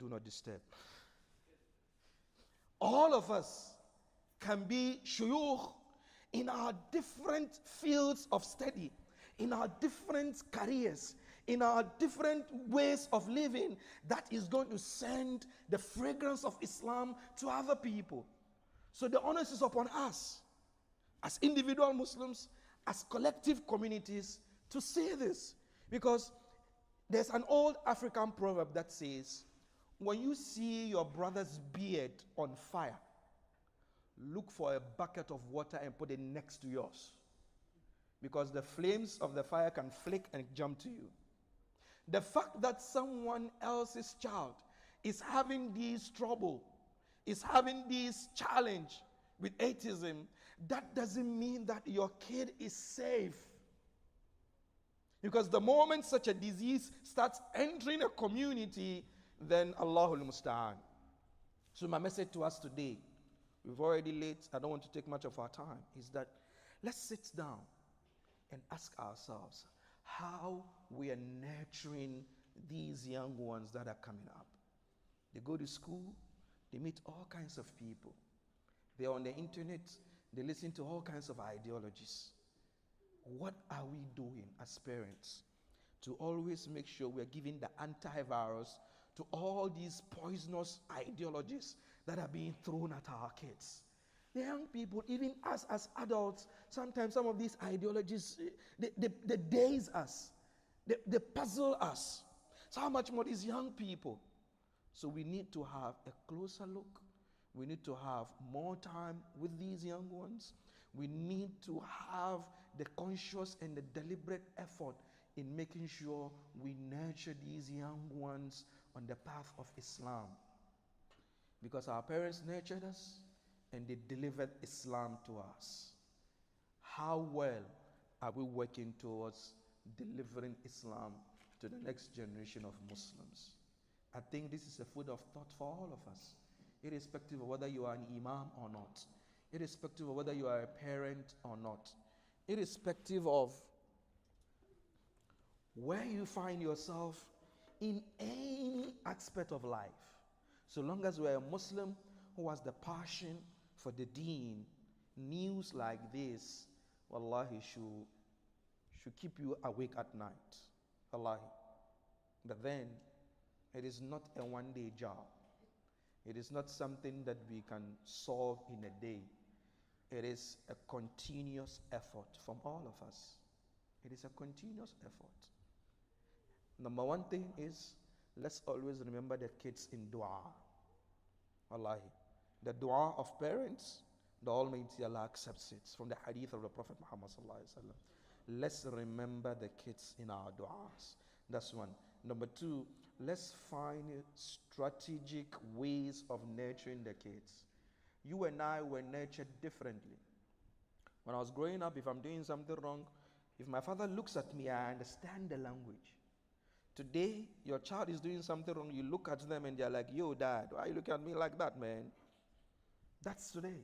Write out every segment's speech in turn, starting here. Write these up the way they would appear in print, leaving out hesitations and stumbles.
Do not disturb. All of us can be shuyukh in our different fields of study, in our different careers, in our different ways of living, that is going to send the fragrance of Islam to other people. So the onus is upon us, as individual Muslims, as collective communities, to say this. Because there's an old African proverb that says, when you see your brother's beard on fire, look for a bucket of water and put it next to yours. Because the flames of the fire can flick and jump to you. The fact that someone else's child is having this trouble, is having this challenge with atheism, that doesn't mean that your kid is safe. Because the moment such a disease starts entering a community, then Allahul Musta'an. So my message to us today, we've already late, I don't want to take much of our time, is that let's sit down and ask ourselves how we are nurturing these young ones that are coming up. They go to school, they meet all kinds of people. They're on the internet, they listen to all kinds of ideologies. What are we doing as parents to always make sure we're giving the antivirus to all these poisonous ideologies that are being thrown at our kids? The young people, even us as adults, sometimes some of these ideologies, they daze us. They puzzle us. So how much more these young people? So we need to have a closer look. We need to have more time with these young ones. We need to have the conscious and the deliberate effort in making sure we nurture these young ones on the path of Islam. Because our parents nurtured us and they delivered Islam to us. How well are we working towards delivering Islam to the next generation of Muslims? I think this is a food of thought for all of us, irrespective of whether you are an imam or not, irrespective of whether you are a parent or not, irrespective of where you find yourself in any aspect of life. So long as you are a Muslim who has the passion for the deen, news like this, wallahi, should keep you awake at night. Wallahi. But then, it is not a one-day job. It is not something that we can solve in a day. It is a continuous effort from all of us. It is a continuous effort. Number one thing is, let's always remember the kids in dua. Wallahi. The dua of parents, the Almighty Allah accepts it. From the hadith of the Prophet Muhammad sallallahu alaihi wasallam. Let's remember the kids in our du'as. That's one. Number two, let's find strategic ways of nurturing the kids. You and I were nurtured differently. When I was growing up, if I'm doing something wrong, if my father looks at me, I understand the language. Today, your child is doing something wrong, you look at them and they're like, yo, dad, why are you looking at me like that, man? That's today.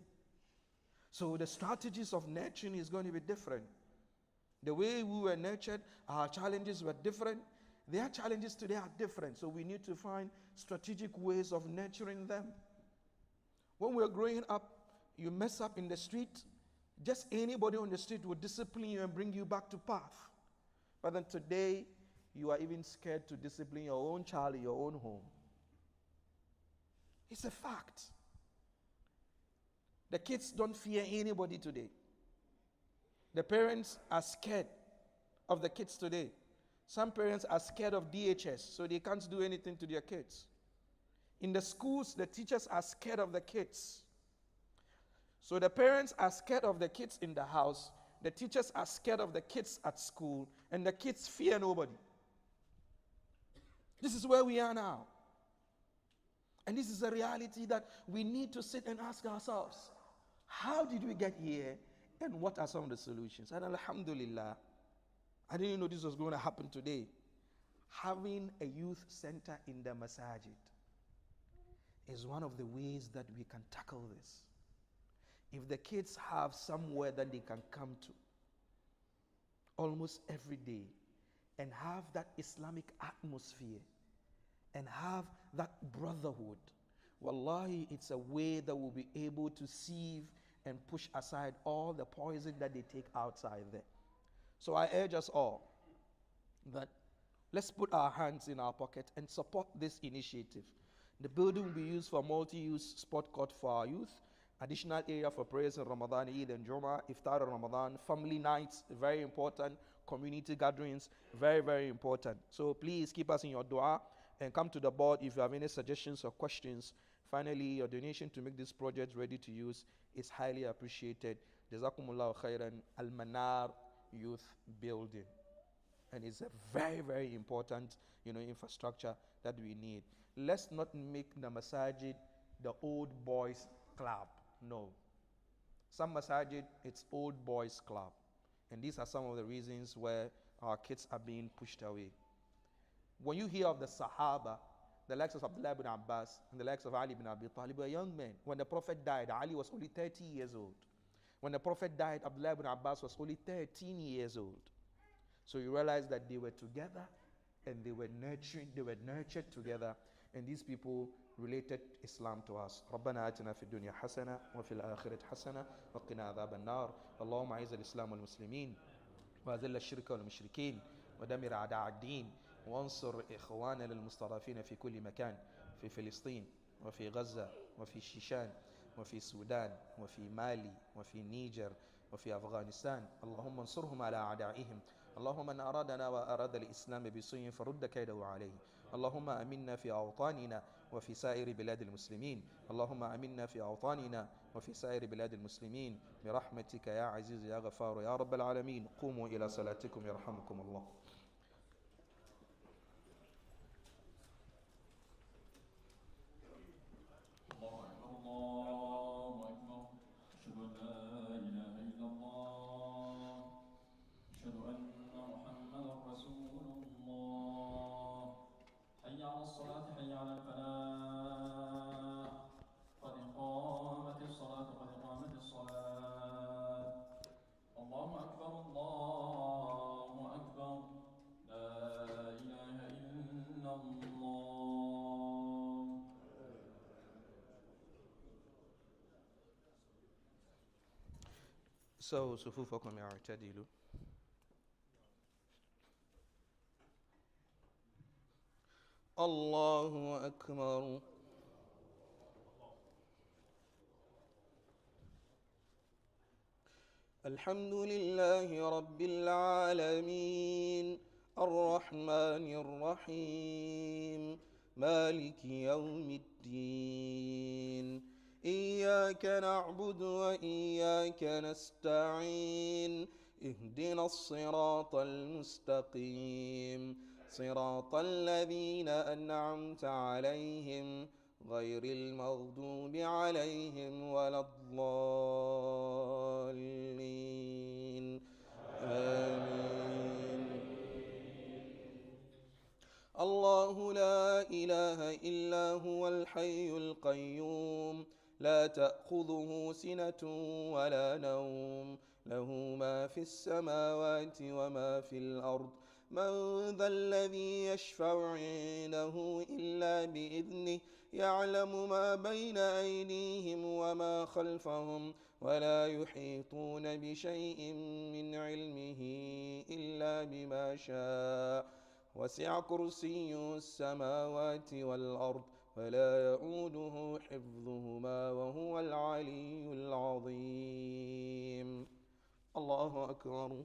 So the strategies of nurturing is going to be different. The way we were nurtured, our challenges were different. Their challenges today are different. So we need to find strategic ways of nurturing them. When we're growing up, you mess up in the street, just anybody on the street will discipline you and bring you back to path. But then today, you are even scared to discipline your own child in your own home. It's a fact. The kids don't fear anybody today. The parents are scared of the kids today. Some parents are scared of DHS, so they can't do anything to their kids. In the schools, the teachers are scared of the kids. So the parents are scared of the kids in the house, the teachers are scared of the kids at school, and the kids fear nobody. This is where we are now. And this is a reality that we need to sit and ask ourselves, how did we get here and what are some of the solutions? And alhamdulillah, I didn't know this was going to happen today. Having a youth center in the Masjid is one of the ways that we can tackle this. If the kids have somewhere that they can come to almost every day and have that Islamic atmosphere and have that brotherhood. Wallahi, it's a way that we'll be able to sieve and push aside all the poison that they take outside there. So I urge us all that let's put our hands in our pocket and support this initiative. The building will be used for multi-use sport court for our youth, additional area for prayers in Ramadan, Eid and Juma, Iftar in Ramadan, family nights, very important, community gatherings, very, very important. So please keep us in your dua and come to the board if you have any suggestions or questions. Finally, your donation to make this project ready to use is highly appreciated. Jazakumullahu khairan. Al-Manar Youth Building. And it's a very, very important, infrastructure that we need. Let's not make the Masjid the old boys club. No. Some Masjid, it's old boys club. And these are some of the reasons where our kids are being pushed away. When you hear of the Sahaba, the likes of Abdullah ibn Abbas and the likes of Ali ibn Abi Talib were young men. When the Prophet died, Ali was only 30 years old. When the Prophet died, Abdullah ibn Abbas was only 13 years old. So you realize that they were together and they were nurtured together, and these people related Islam to us. ربنا آتنا في الدنيا حسنة وفي الآخرة حسنة وقنا عذاب النار. اللهم أعز الإسلام والمسلمين وأذل الشرك والمشركين ودمر أعداء الدين وانصر إخواننا المستضعفين في كل مكان، في فلسطين وفي غزة وفي شيشان وفي السودان وفي مالي وفي نيجر وفي أفغانستان. اللهم انصرهم على أعدائهم. اللهم من أرادنا وأراد الإسلام بسوء فرد كيده عليه. اللهم أمنا في أوطاننا وفي سائر بلاد المسلمين. اللهم أمنا في أوطاننا وفي سائر بلاد المسلمين برحمتك يا عزيز يا غفار يا رب العالمين. قوموا إلى صلاتكم يرحمكم الله. So صفوفكم يعتدلوا. الله أكبر. الحمد لله رب العالمين الرحمن الرحيم مالك يوم الدين إياك نعبد وإياك نستعين اهدنا الصراط المستقيم صراط الذين أنعمت عليهم غير المغضوب عليهم ولا الضالين آمين. الله لا إله إلا هو الحي القيوم لا تأخذه سنة ولا نوم له ما في السماوات وما في الأرض من ذا الذي يشفع عنده إلا بإذنه يعلم ما بين أيديهم وما خلفهم ولا يحيطون بشيء من علمه إلا بما شاء وسع كرسيه السماوات والأرض ولا يؤوده حفظهما وهو العلي العظيم. الله أكبر.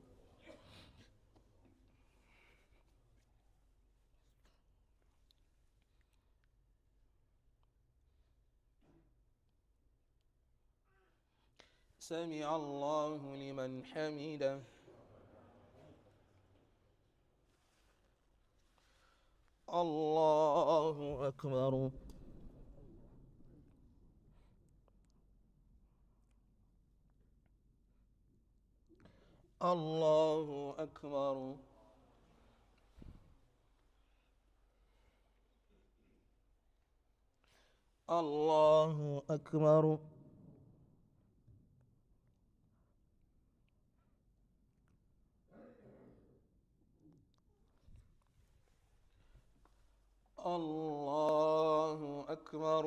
سمع الله لمن حمده. الله أكبر. الله أكبر. الله أكبر. الله أكبر.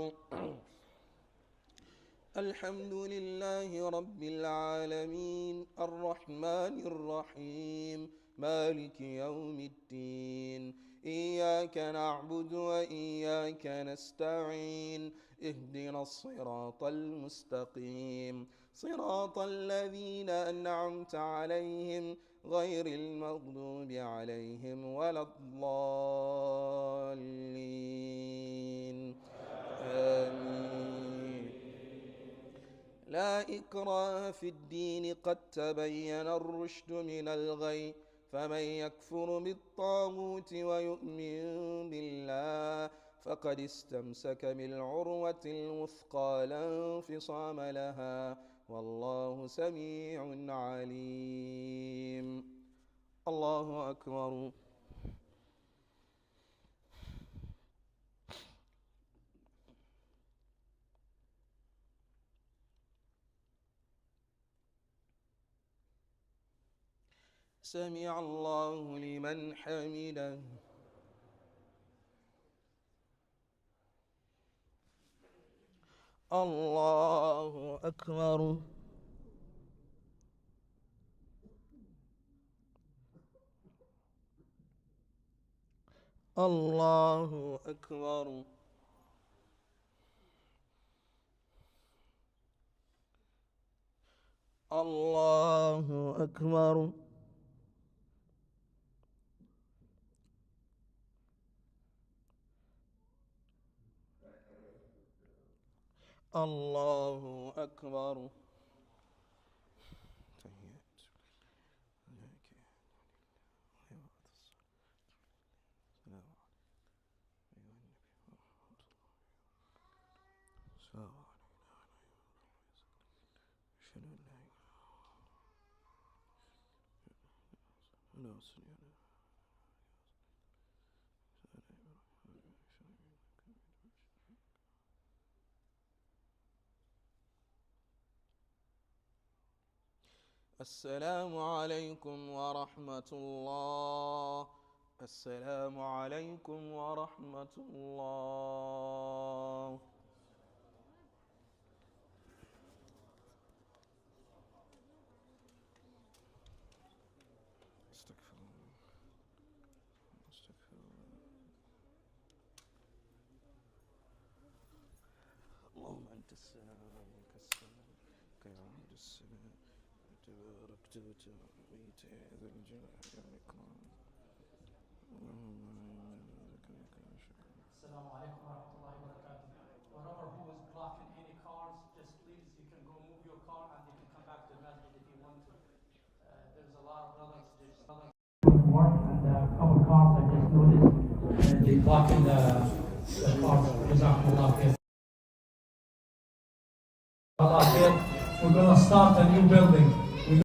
الحمد لله رب العالمين الرحمن الرحيم مالك يوم الدين. إياك نعبد وإياك نستعين. اهدنا الصراط المستقيم صراط الذين أنعمت عليهم غير المغضوب عليهم ولا الضالين. آمين. لا إكراه في الدين قد تبين الرشد من الغي. فمن يكفر بالطاغوت ويؤمن بالله فقد استمسك بالعروة الوثقى لا انفصام لها والله سميع عليم. الله أكبر. سمع الله لمن حمده. الله أكبر. الله أكبر. الله أكبر. الله أكبر. السلام عليكم ورحمة الله. السلام عليكم ورحمة الله. اللهم أنت السلام ومنك السلام كيعود السلام تباركت وتعاليت يا ذا الجلال والإكرام. Assalamu alaikum wa rahmatullahi wa barakatuh. Whoever who is blocking any cars, just please, you can go move your car and you can come back to the masjid if you want to. There's a lot of brothers just work and a couple of cars I just noticed they blocking the cars. Jazakumullah khair. We're going to start a new building.